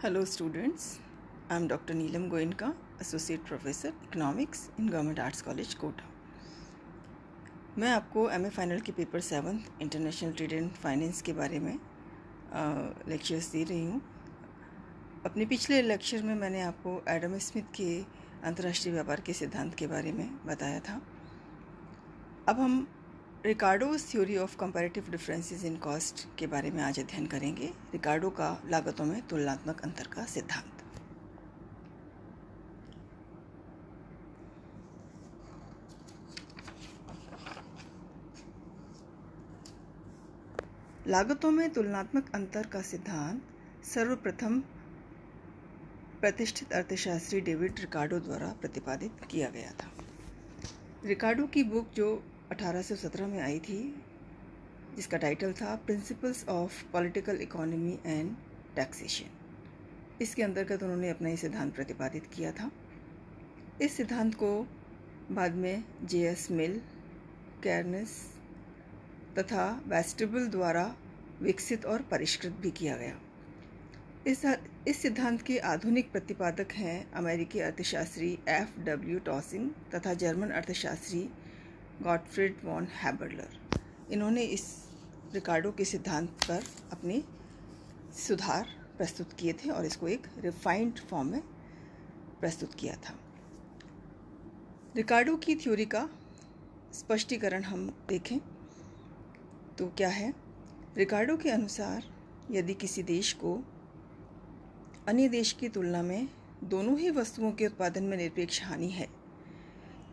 Hello students, I am Dr. Neelam Goenka, Associate Professor Economics in Government Arts College, Kota. मैं आपको MA final के paper 7 international trade and finance के बारे में lectures दे रही हूँ। अपने पिछले लेक्चर में मैंने आपको एडम स्मिथ के अंतर्राष्ट्रीय व्यापार के सिद्धांत के बारे में बताया था। अब हम Ricardo's theory of comparative differences in cost के बारे में आज अध्ययन करेंगे। रिकार्डो का लागतों में तुलनात्मक अंतर का सिद्धांत। लागतों में तुलनात्मक अंतर का सिद्धांत सर्वप्रथम प्रतिष्ठित अर्थशास्त्री डेविड रिकार्डो द्वारा प्रतिपादित किया गया था। रिकार्डो की बुक जो 1817 में आई थी, जिसका टाइटल था principles of political economy and taxation, इसके अंतर्गत उन्होंने अपना ये सिद्धांत प्रतिपादित किया था। इस सिद्धांत को बाद में J.S. मिल, केर्नेस तथा वेस्टेबल द्वारा विकसित और परिष्कृत भी किया गया। इस सिद्धांत के आधुनिक प्रतिपादक हैं अमेरिकी अर्थशास्त्री F.W. टॉसिन तथा जर्मन अर्थशास्त्री गॉटफ्रीड वॉन हैबरलर। इन्होंने इस रिकार्डो के सिद्धांत पर अपने सुधार प्रस्तुत किए थे और इसको एक रिफाइंड फॉर्म में प्रस्तुत किया था। रिकार्डो की थ्योरी का स्पष्टीकरण हम देखें तो क्या है। रिकार्डो के अनुसार यदि किसी देश को अन्य देश की तुलना में दोनों ही वस्तुओं के उत्पादन में निरपेक्ष हानि है,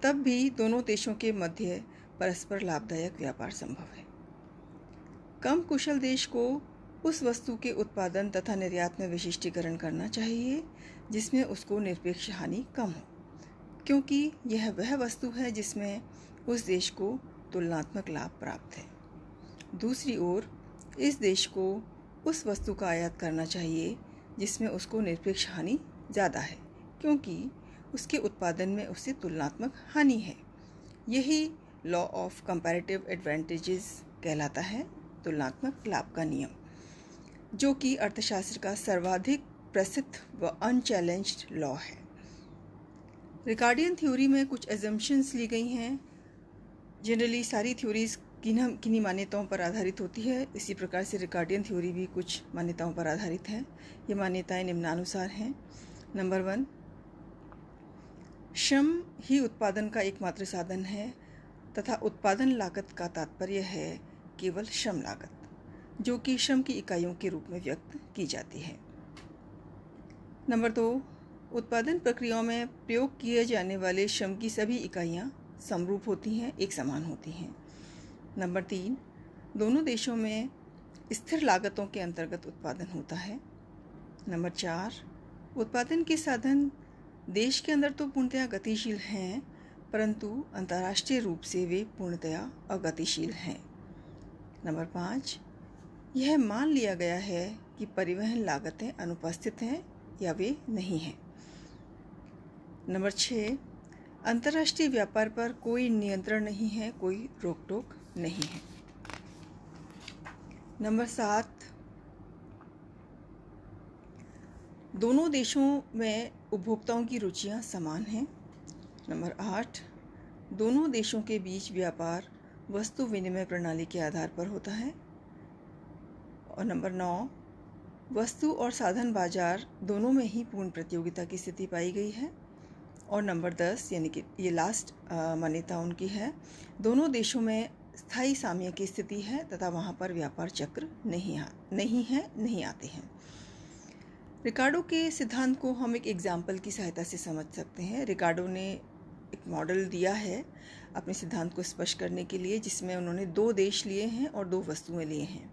तब भी दोनों देशों के मध्य परस्पर लाभदायक व्यापार संभव है। कम कुशल देश को उस वस्तु के उत्पादन तथा निर्यात में विशिष्टीकरण करना चाहिए जिसमें उसको निरपेक्ष हानि कम हो, क्योंकि यह वह वस्तु है जिसमें उस देश को तुलनात्मक लाभ प्राप्त है। दूसरी ओर इस देश को उस वस्तु का आयात करना चाहिए जिसमें उसको निरपेक्ष हानि ज़्यादा है, क्योंकि उसके उत्पादन में उससे तुलनात्मक हानि है। यही लॉ ऑफ कंपैरेटिव एडवांटेजेस कहलाता है, तुलनात्मक लाभ का नियम, जो कि अर्थशास्त्र का सर्वाधिक प्रसिद्ध व अनचैलेंज्ड लॉ है। रिकार्डियन थ्योरी में कुछ एजम्पशंस ली गई हैं। जनरली सारी थ्योरीज किन्हीं मान्यताओं पर आधारित होती है। इसी प्रकार से रिकार्डियन थ्योरी भी कुछ मान्यताओं पर आधारित है। ये मान्यताएं निम्नानुसार हैं। नंबर 1, श्रम ही उत्पादन का एकमात्र साधन है तथा उत्पादन लागत का तात्पर्य है केवल श्रम लागत, जो कि श्रम की इकाइयों के रूप में व्यक्त की जाती है। नंबर 2, उत्पादन प्रक्रियाओं में प्रयोग किए जाने वाले श्रम की सभी इकाइयां समरूप होती हैं, एक समान होती हैं। नंबर 3, दोनों देशों में स्थिर लागतों के अंतर्गत उत्पादन होता है। नंबर 4, उत्पादन के साधन देश के अंदर तो पूर्णतया गतिशील हैं, परंतु अंतर्राष्ट्रीय रूप से वे पूर्णतया अगतिशील हैं। नंबर 5, यह मान लिया गया है कि परिवहन लागतें अनुपस्थित हैं या वे नहीं हैं। नंबर 6, अंतर्राष्ट्रीय व्यापार पर कोई नियंत्रण नहीं है, कोई रोक टोक नहीं है। नंबर 7, दोनों देशों में उपभोक्ताओं की रुचियां समान हैं। नंबर 8, दोनों देशों के बीच व्यापार वस्तु विनिमय प्रणाली के आधार पर होता है। और नंबर 9, वस्तु और साधन बाजार दोनों में ही पूर्ण प्रतियोगिता की स्थिति पाई गई है। और नंबर 10, यानी कि ये लास्ट मान्यता उनकी है, दोनों देशों में स्थायी साम्य की स्थिति है तथा वहाँ पर व्यापार चक्र नहीं आते हैं। रिकार्डो के सिद्धांत को हम एक एग्जाम्पल की सहायता से समझ सकते हैं। रिकार्डो ने एक मॉडल दिया है अपने सिद्धांत को स्पष्ट करने के लिए, जिसमें उन्होंने 2 देश लिए हैं और 2 वस्तुएं लिए हैं।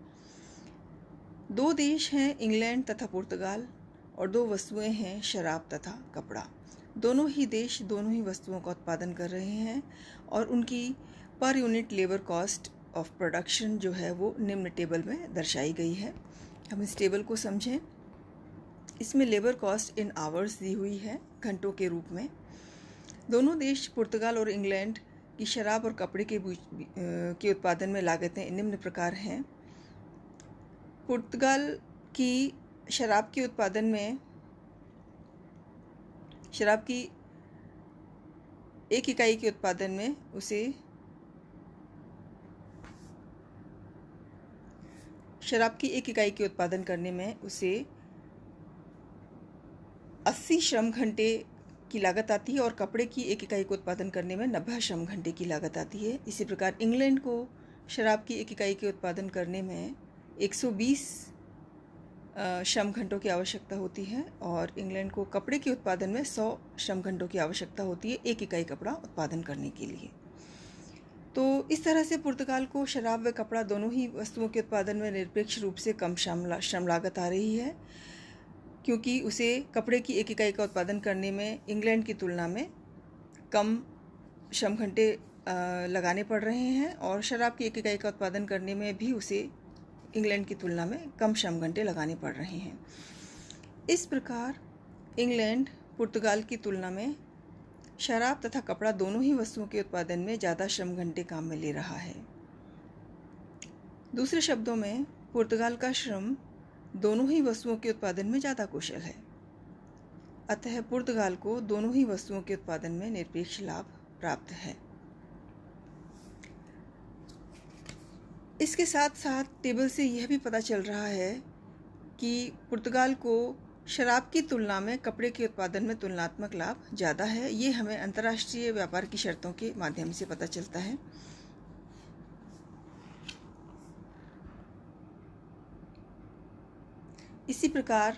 2 देश हैं इंग्लैंड तथा पुर्तगाल और 2 वस्तुएं हैं शराब तथा कपड़ा। दोनों ही देश दोनों ही वस्तुओं का उत्पादन कर रहे हैं और उनकी per unit labour cost of production जो है वो निम्न टेबल में दर्शाई गई है। हम इस टेबल को समझें। इसमें लेबर कॉस्ट इन आवर्स दी हुई है, घंटों के रूप में। दोनों देश पुर्तगाल और इंग्लैंड की शराब और कपड़े के उत्पादन में लागतें निम्न प्रकार हैं। पुर्तगाल की शराब के उत्पादन में शराब की 1 इकाई के उत्पादन में उसे 80 श्रम घंटे की लागत आती है और कपड़े की 1 इकाई को उत्पादन करने में 90 श्रम घंटे की लागत आती है। इसी प्रकार इंग्लैंड को शराब की 1 इकाई के उत्पादन करने में 120 श्रम घंटों की आवश्यकता होती है और इंग्लैंड को कपड़े के उत्पादन में 100 श्रम घंटों की आवश्यकता होती है 1 इकाई कपड़ा उत्पादन करने के लिए। तो इस तरह से पुर्तगाल को शराब व कपड़ा दोनों ही वस्तुओं के उत्पादन में निरपेक्ष रूप से कम श्रम लागत आ रही है, क्योंकि उसे कपड़े की 1 इकाई का उत्पादन करने में इंग्लैंड की तुलना में कम श्रम घंटे लगाने पड़ रहे हैं और शराब की 1 इकाई का उत्पादन करने में भी उसे इंग्लैंड की तुलना में कम श्रम घंटे लगाने पड़ रहे हैं। इस प्रकार इंग्लैंड पुर्तगाल की तुलना में शराब तथा कपड़ा दोनों ही वस्तुओं के उत्पादन में ज़्यादा श्रम घंटे काम में ले रहा है। दूसरे शब्दों में पुर्तगाल का श्रम दोनों ही वस्तुओं के उत्पादन में ज़्यादा कुशल है, अतः पुर्तगाल को दोनों ही वस्तुओं के उत्पादन में निरपेक्ष लाभ प्राप्त है। इसके साथ साथ टेबल से यह भी पता चल रहा है कि पुर्तगाल को शराब की तुलना में कपड़े के उत्पादन में तुलनात्मक लाभ ज़्यादा है। ये हमें अंतर्राष्ट्रीय व्यापार की शर्तों के माध्यम से पता चलता है। इसी प्रकार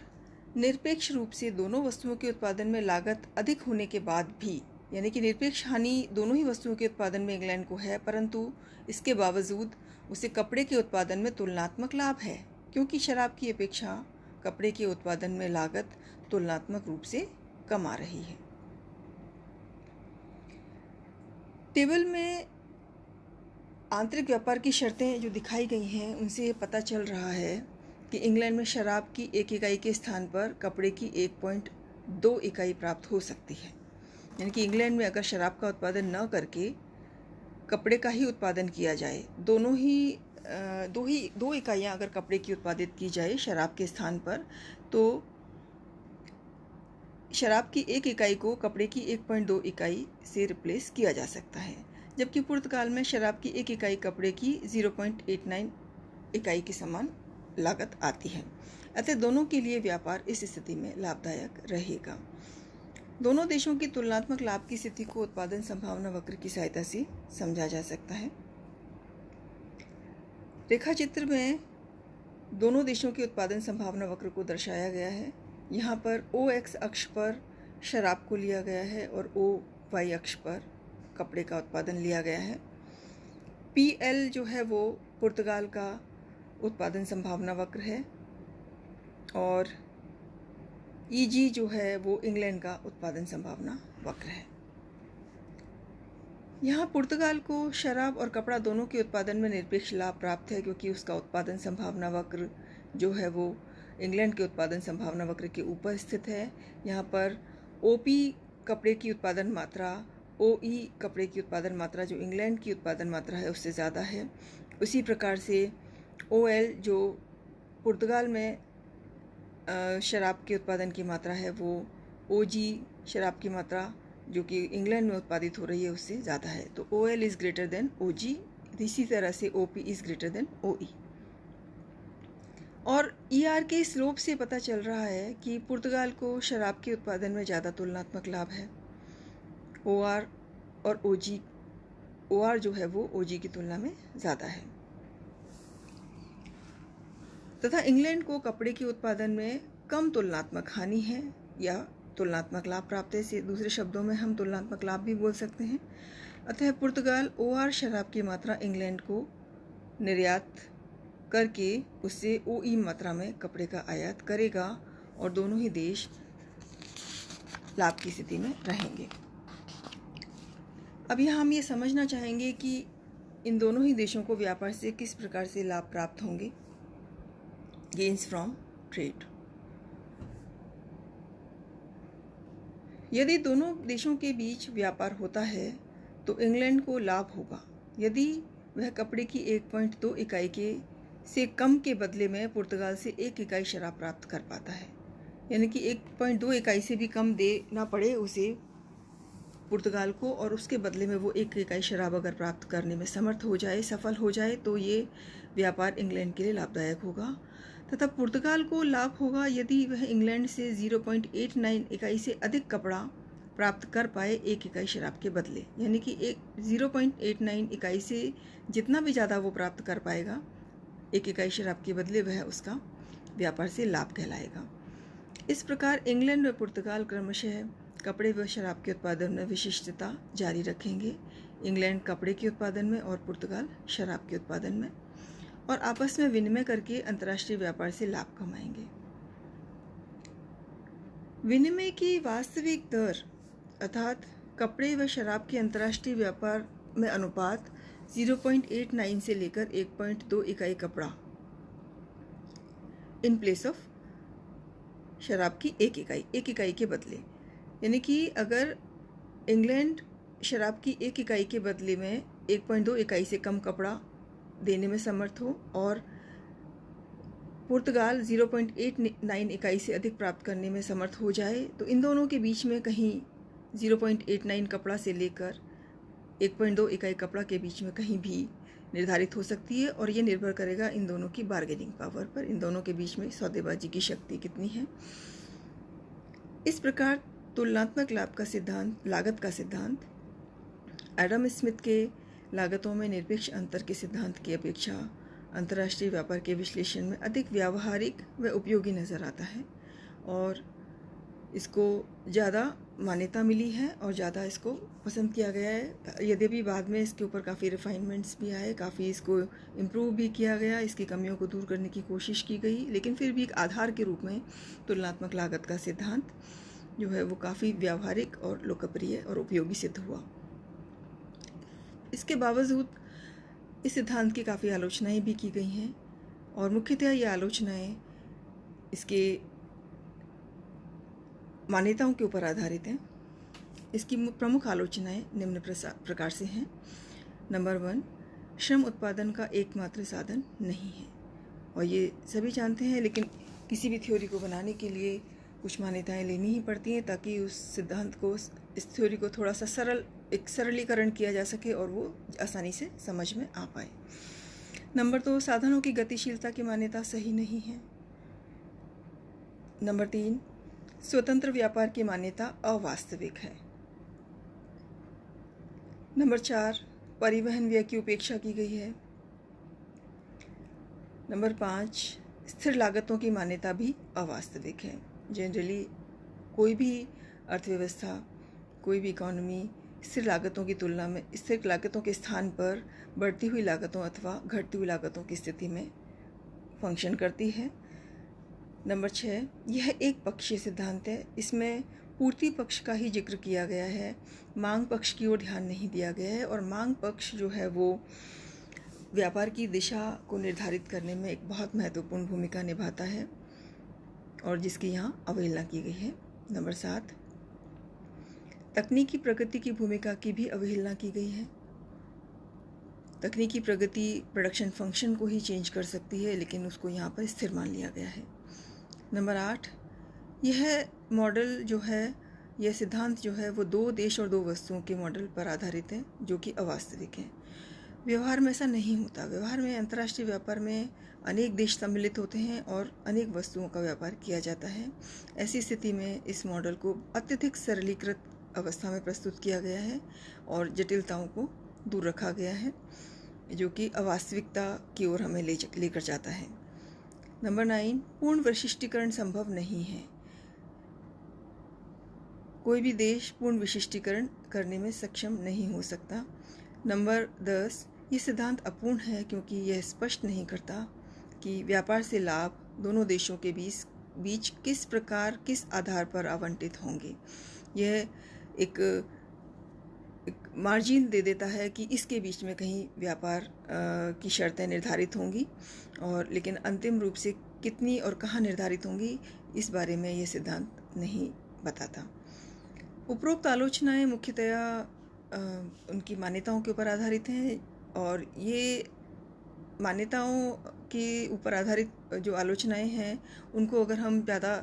निरपेक्ष रूप से दोनों वस्तुओं के उत्पादन में लागत अधिक होने के बाद भी, यानी कि निरपेक्ष हानि दोनों ही वस्तुओं के उत्पादन में इंग्लैंड को है, परंतु इसके बावजूद उसे कपड़े के उत्पादन में तुलनात्मक लाभ है, क्योंकि शराब की अपेक्षा कपड़े के उत्पादन में लागत तुलनात्मक रूप से कम आ रही है। टेबल में आंतरिक व्यापार की शर्तें जो दिखाई गई हैं उनसे पता चल रहा है कि इंग्लैंड में शराब की 1 इकाई के स्थान पर कपड़े की 1.2 इकाई प्राप्त हो सकती है। यानी कि इंग्लैंड में अगर शराब का उत्पादन न करके कपड़े का ही उत्पादन किया जाए, दो इकाइयाँ अगर कपड़े की उत्पादित की जाए शराब के स्थान पर, तो शराब की 1 इकाई को कपड़े की 1.2 इकाई से रिप्लेस किया जा सकता है, जबकि पुर्तगाल में शराब की 1 इकाई कपड़े की 0.89 इकाई के समान लागत आती है। अतः दोनों के लिए व्यापार इस स्थिति में लाभदायक रहेगा। दोनों देशों की तुलनात्मक लाभ की स्थिति को उत्पादन संभावना वक्र की सहायता से समझा जा सकता है। रेखा चित्र में दोनों देशों के उत्पादन संभावना वक्र को दर्शाया गया है। यहाँ पर OX अक्ष पर शराब को लिया गया है और OY अक्ष पर कपड़े का उत्पादन लिया गया है। PL जो है वो पुर्तगाल का उत्पादन संभावना वक्र है और EG जो है वो इंग्लैंड का उत्पादन संभावना वक्र है। यहाँ पुर्तगाल को शराब और कपड़ा दोनों के उत्पादन में निरपेक्ष लाभ प्राप्त है, क्योंकि उसका उत्पादन संभावना वक्र जो है वो इंग्लैंड के उत्पादन संभावना वक्र के ऊपर स्थित है। यहाँ पर OP कपड़े की उत्पादन मात्रा OE कपड़े की उत्पादन मात्रा जो इंग्लैंड की उत्पादन मात्रा है उससे ज़्यादा है। उसी प्रकार से OL जो पुर्तगाल में शराब के उत्पादन की मात्रा है वो OG शराब की मात्रा जो कि इंग्लैंड में उत्पादित हो रही है उससे ज़्यादा है। तो OL is greater than OG, इसी तरह से OP is greater than OE। और ER के स्लोप से पता चल रहा है कि पुर्तगाल को शराब के उत्पादन में ज़्यादा तुलनात्मक लाभ है। OR और OG, OR जो है वो OG की तुलना में ज़्यादा है। तथा इंग्लैंड को कपड़े के उत्पादन में कम तुलनात्मक हानि है या तुलनात्मक लाभ प्राप्त है। से दूसरे शब्दों में हम तुलनात्मक लाभ भी बोल सकते हैं। अतः पुर्तगाल OR शराब की मात्रा इंग्लैंड को निर्यात करके उससे OE मात्रा में कपड़े का आयात करेगा और दोनों ही देश लाभ की स्थिति में रहेंगे। अब यहाँ हम ये समझना चाहेंगे कि इन दोनों ही देशों को व्यापार से किस प्रकार से लाभ प्राप्त होंगे। Gains from trade. यदि दोनों देशों के बीच व्यापार होता है तो इंग्लैंड को लाभ होगा यदि वह कपड़े की 1.2 इकाई के से कम के बदले में पुर्तगाल से 1 इकाई शराब प्राप्त कर पाता है। यानी कि 1.2 इकाई से भी कम देना पड़े उसे पुर्तगाल को, और उसके बदले में वो 1 इकाई शराब अगर प्राप्त करने में समर्थ हो जाए, सफल हो जाए, तो ये व्यापार इंग्लैंड के लिए लाभदायक होगा। तथा पुर्तगाल को लाभ होगा यदि वह इंग्लैंड से 0.89 इकाई से अधिक कपड़ा प्राप्त कर पाए 1 इकाई शराब के बदले। यानी कि 0.89 इकाई से जितना भी ज़्यादा वो प्राप्त कर पाएगा 1 इकाई शराब के बदले, वह उसका व्यापार से लाभ कहलाएगा। इस प्रकार इंग्लैंड व पुर्तगाल क्रमशः कपड़े व शराब के उत्पादन में विशिष्टता जारी रखेंगे। इंग्लैंड कपड़े के उत्पादन में और पुर्तगाल शराब के उत्पादन में, और आपस में विनिमय करके अंतर्राष्ट्रीय व्यापार से लाभ कमाएंगे। विनिमय की वास्तविक दर अर्थात कपड़े व शराब के अंतर्राष्ट्रीय व्यापार में अनुपात 0.89 से लेकर 1.2 इकाई कपड़ा इन प्लेस ऑफ शराब की 1 इकाई के बदले। यानी कि अगर इंग्लैंड शराब की 1 इकाई के बदले में 1.2 इकाई से कम कपड़ा देने में समर्थ हो, और पुर्तगाल 0.89 इकाई से अधिक प्राप्त करने में समर्थ हो जाए, तो इन दोनों के बीच में कहीं 0.89 कपड़ा से लेकर 1.2 इकाई कपड़ा के बीच में कहीं भी निर्धारित हो सकती है, और ये निर्भर करेगा इन दोनों की बार्गेनिंग पावर पर, इन दोनों के बीच में सौदेबाजी की शक्ति कितनी है। इस प्रकार तुलनात्मक लाभ का सिद्धांत, लागत का सिद्धांत एडम स्मिथ के लागतों में निरपेक्ष अंतर के सिद्धांत की अपेक्षा अंतर्राष्ट्रीय व्यापार के विश्लेषण में अधिक व्यावहारिक व उपयोगी नज़र आता है, और इसको ज़्यादा मान्यता मिली है और ज़्यादा इसको पसंद किया गया है। यद्यपि बाद में इसके ऊपर काफ़ी रिफाइनमेंट्स भी आए, काफ़ी इसको इम्प्रूव भी किया गया, इसकी कमियों को दूर करने की कोशिश की गई, लेकिन फिर भी एक आधार के रूप में तुलनात्मक लागत का सिद्धांत जो है वो काफ़ी व्यावहारिक और लोकप्रिय और उपयोगी सिद्ध हुआ। इसके बावजूद इस सिद्धांत की काफ़ी आलोचनाएं भी की गई हैं, और मुख्यतः ये आलोचनाएं इसके मान्यताओं के ऊपर आधारित हैं। इसकी प्रमुख आलोचनाएं निम्न प्रकार से हैं। नंबर 1, श्रम उत्पादन का एकमात्र साधन नहीं है, और ये सभी जानते हैं, लेकिन किसी भी थ्योरी को बनाने के लिए कुछ मान्यताएं लेनी ही पड़ती हैं ताकि उस सिद्धांत को, इस थ्योरी को थोड़ा सा सरलीकरण किया जा सके और वो आसानी से समझ में आ पाए। नंबर 2, साधनों की गतिशीलता की मान्यता सही नहीं है। नंबर 3, स्वतंत्र व्यापार की मान्यता अवास्तविक है। नंबर 4, परिवहन व्यय की उपेक्षा की गई है। नंबर 5, स्थिर लागतों की मान्यता भी अवास्तविक है। जनरली कोई भी अर्थव्यवस्था, कोई भी इकोनॉमी स्थिर लागतों की तुलना में, स्थिर लागतों के स्थान पर बढ़ती हुई लागतों अथवा घटती हुई लागतों की स्थिति में फंक्शन करती है। नंबर 6, यह एक पक्षीय सिद्धांत है। इसमें पूर्ति पक्ष का ही जिक्र किया गया है, मांग पक्ष की ओर ध्यान नहीं दिया गया है, और मांग पक्ष जो है वो व्यापार की दिशा को निर्धारित करने में एक बहुत महत्वपूर्ण भूमिका निभाता है, और जिसकी यहाँ अवहेलना की गई है। नंबर 7, तकनीकी प्रगति की भूमिका की भी अवहेलना की गई है। तकनीकी प्रगति प्रोडक्शन फंक्शन को ही चेंज कर सकती है, लेकिन उसको यहाँ पर स्थिर मान लिया गया है। नंबर 8, यह मॉडल जो है, यह सिद्धांत जो है वो 2 देश और 2 वस्तुओं के मॉडल पर आधारित है, जो कि अवास्तविक है। व्यवहार में ऐसा नहीं होता। व्यवहार में, अंतर्राष्ट्रीय व्यापार में अनेक देश सम्मिलित होते हैं और अनेक वस्तुओं का व्यापार किया जाता है। ऐसी स्थिति में इस मॉडल को अत्यधिक सरलीकृत अवस्था में प्रस्तुत किया गया है और जटिलताओं को दूर रखा गया है, जो कि अवास्तविकता की ओर हमें लेकर जाता है। नंबर 9, पूर्ण विशिष्टीकरण संभव नहीं है। कोई भी देश पूर्ण विशिष्टीकरण करने में सक्षम नहीं हो सकता। नंबर 10, ये सिद्धांत अपूर्ण है क्योंकि यह स्पष्ट नहीं करता कि व्यापार से लाभ दोनों देशों के बीच किस प्रकार, किस आधार पर आवंटित होंगे। यह एक मार्जिन दे देता है कि इसके बीच में कहीं व्यापार की शर्तें निर्धारित होंगी, और लेकिन अंतिम रूप से कितनी और कहाँ निर्धारित होंगी इस बारे में यह सिद्धांत नहीं बताता। उपरोक्त आलोचनाएं मुख्यतया उनकी मान्यताओं के ऊपर आधारित हैं, और ये मान्यताओं के ऊपर आधारित जो आलोचनाएं हैं उनको अगर हम ज़्यादा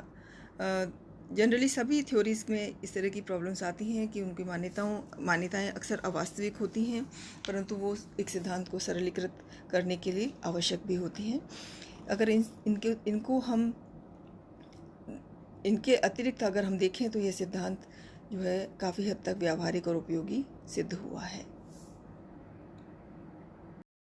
जनरली सभी थ्योरीज़ में इस तरह की प्रॉब्लम्स आती हैं कि उनकी मान्यताएं अक्सर अवास्तविक होती हैं, परंतु वो एक सिद्धांत को सरलीकृत करने के लिए आवश्यक भी होती हैं। अगर इनको हम इनके अतिरिक्त अगर हम देखें तो यह सिद्धांत जो है काफ़ी हद तक व्यावहारिक और उपयोगी सिद्ध हुआ है।